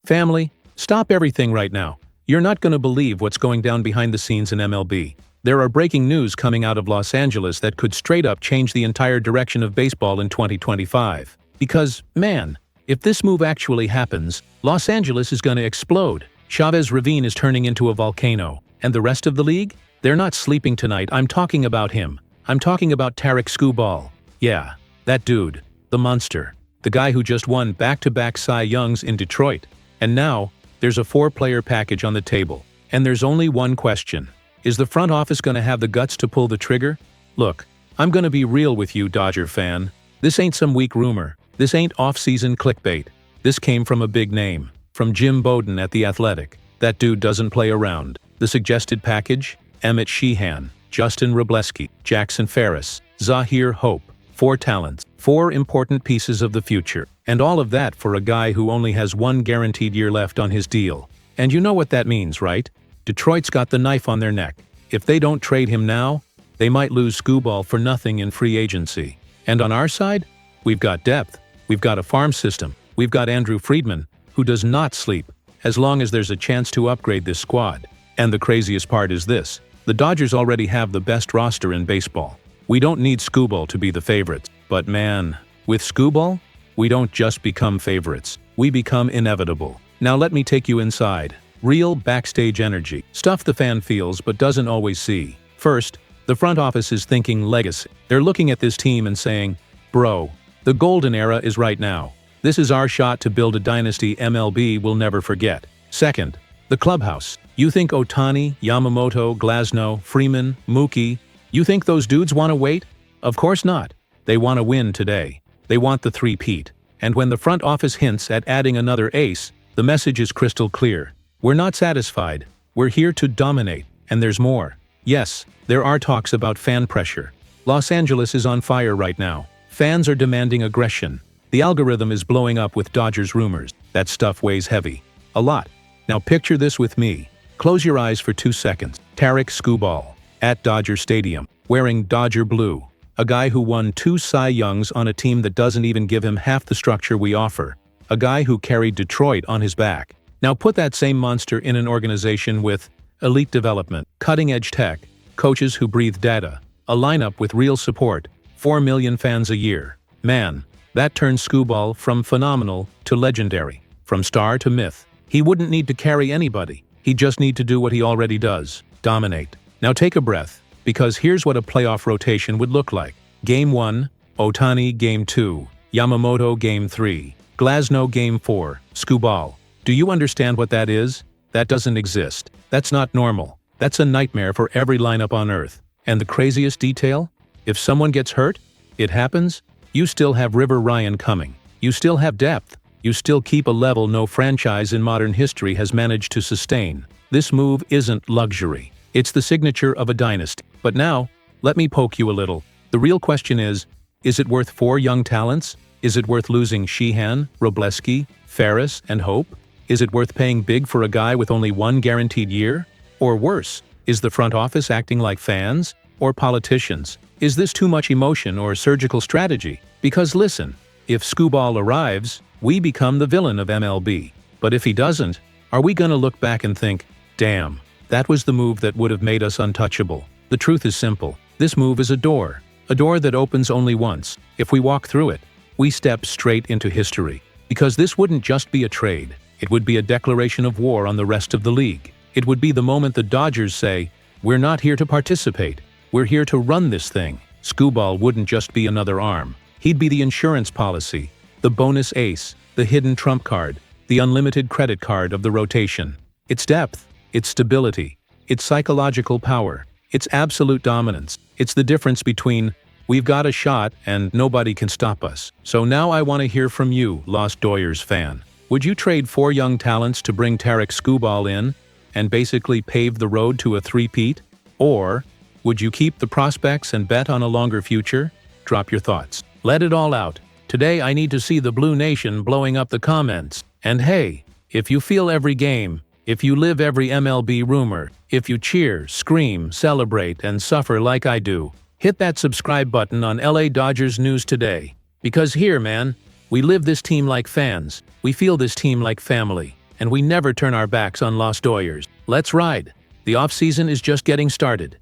Family, stop everything right now. You're not going to believe what's going down behind the scenes in MLB. There are breaking news coming out of Los Angeles that could straight up change the entire direction of baseball in 2025. Because, man, if this move actually happens, Los Angeles is going to explode. Chavez Ravine is turning into a volcano. And the rest of the league? They're not sleeping tonight. I'm talking about him. I'm talking about Tarik Skubal. Yeah, that dude. The monster. The guy who just won back-to-back Cy Youngs in Detroit. And now, there's a 4-player package on the table. And there's only one question. Is the front office going to have the guts to pull the trigger? Look, I'm going to be real with you, Dodger fan. This ain't some weak rumor. This ain't off-season clickbait. This came from a big name. From Jim Bowden at The Athletic. That dude doesn't play around. The suggested package? Emmett Sheehan, Justin Robleski, Jackson Ferris, Zahir Hope. 4 talents. 4 important pieces of the future. And all of that for a guy who only has 1 guaranteed year left on his deal. And you know what that means, right? Detroit's got the knife on their neck. If they don't trade him now, they might lose Skubal for nothing in free agency. And on our side, we've got depth. We've got a farm system. We've got Andrew Friedman, who does not sleep, as long as there's a chance to upgrade this squad. And the craziest part is this. The Dodgers already have the best roster in baseball. We don't need Skubal to be the favorites. But man, with Skubal, we don't just become favorites. We become inevitable. Now let me take you inside. Real backstage energy. Stuff the fan feels but doesn't always see. First, the front office is thinking legacy. They're looking at this team and saying, bro, the golden era is right now. This is our shot to build a dynasty MLB will never forget. Second, the clubhouse. You think Ohtani, Yamamoto, Glasnow, Freeman, Mookie, you think those dudes want to wait? Of course not. They want to win today. They want the three-peat. And when the front office hints at adding another ace, the message is crystal clear. We're not satisfied. We're here to dominate. And there's more. Yes, there are talks about fan pressure. Los Angeles is on fire right now. Fans are demanding aggression. The algorithm is blowing up with Dodgers rumors. That stuff weighs heavy. A lot. Now picture this with me. Close your eyes for 2 seconds. Tarik Skubal, at Dodger Stadium, wearing Dodger blue. A guy who won 2 Cy Youngs on a team that doesn't even give him half the structure we offer. A guy who carried Detroit on his back. Now put that same monster in an organization with elite development, cutting-edge tech, coaches who breathe data, a lineup with real support, 4 million fans a year. Man, that turns Skubal from phenomenal to legendary, from star to myth. He wouldn't need to carry anybody. He'd just need to do what he already does, dominate. Now take a breath, because here's what a playoff rotation would look like. Game 1, Ohtani Game 2, Yamamoto Game 3, Glasnow Game 4, Skubal. Do you understand what that is? That doesn't exist. That's not normal. That's a nightmare for every lineup on Earth. And the craziest detail? If someone gets hurt, it happens, you still have River Ryan coming. You still have depth. You still keep a level no franchise in modern history has managed to sustain. This move isn't luxury. It's the signature of a dynasty. But now, let me poke you a little. The real question is it worth 4 young talents? Is it worth losing Sheehan, Robleski, Ferris, and Hope? Is it worth paying big for a guy with only 1 guaranteed year? Or worse, is the front office acting like fans? Or politicians? Is this too much emotion or surgical strategy? Because listen, if Skubal arrives, we become the villain of MLB. But if he doesn't, are we going to look back and think, damn, that was the move that would have made us untouchable? The truth is simple. This move is a door that opens only once. If we walk through it, we step straight into history. Because this wouldn't just be a trade. It would be a declaration of war on the rest of the league. It would be the moment the Dodgers say, we're not here to participate. We're here to run this thing. Skubal wouldn't just be another arm. He'd be the insurance policy, the bonus ace, the hidden trump card, the unlimited credit card of the rotation. Its depth, its stability, its psychological power, its absolute dominance. It's the difference between, we've got a shot and nobody can stop us. So now I want to hear from you, Los Dodgers fan. Would you trade 4 young talents to bring Tarik Skubal in and basically pave the road to a three-peat? Or would you keep the prospects and bet on a longer future? Drop your thoughts. Let it all out. Today I need to see the Blue Nation blowing up the comments. And hey, if you feel every game, if you live every MLB rumor, if you cheer, scream, celebrate, and suffer like I do, hit that subscribe button on LA Dodgers News Today. Because here, man, we live this team like fans. We feel this team like family. and we never turn our backs on Los Doyers. Let's ride. The off-season is just getting started.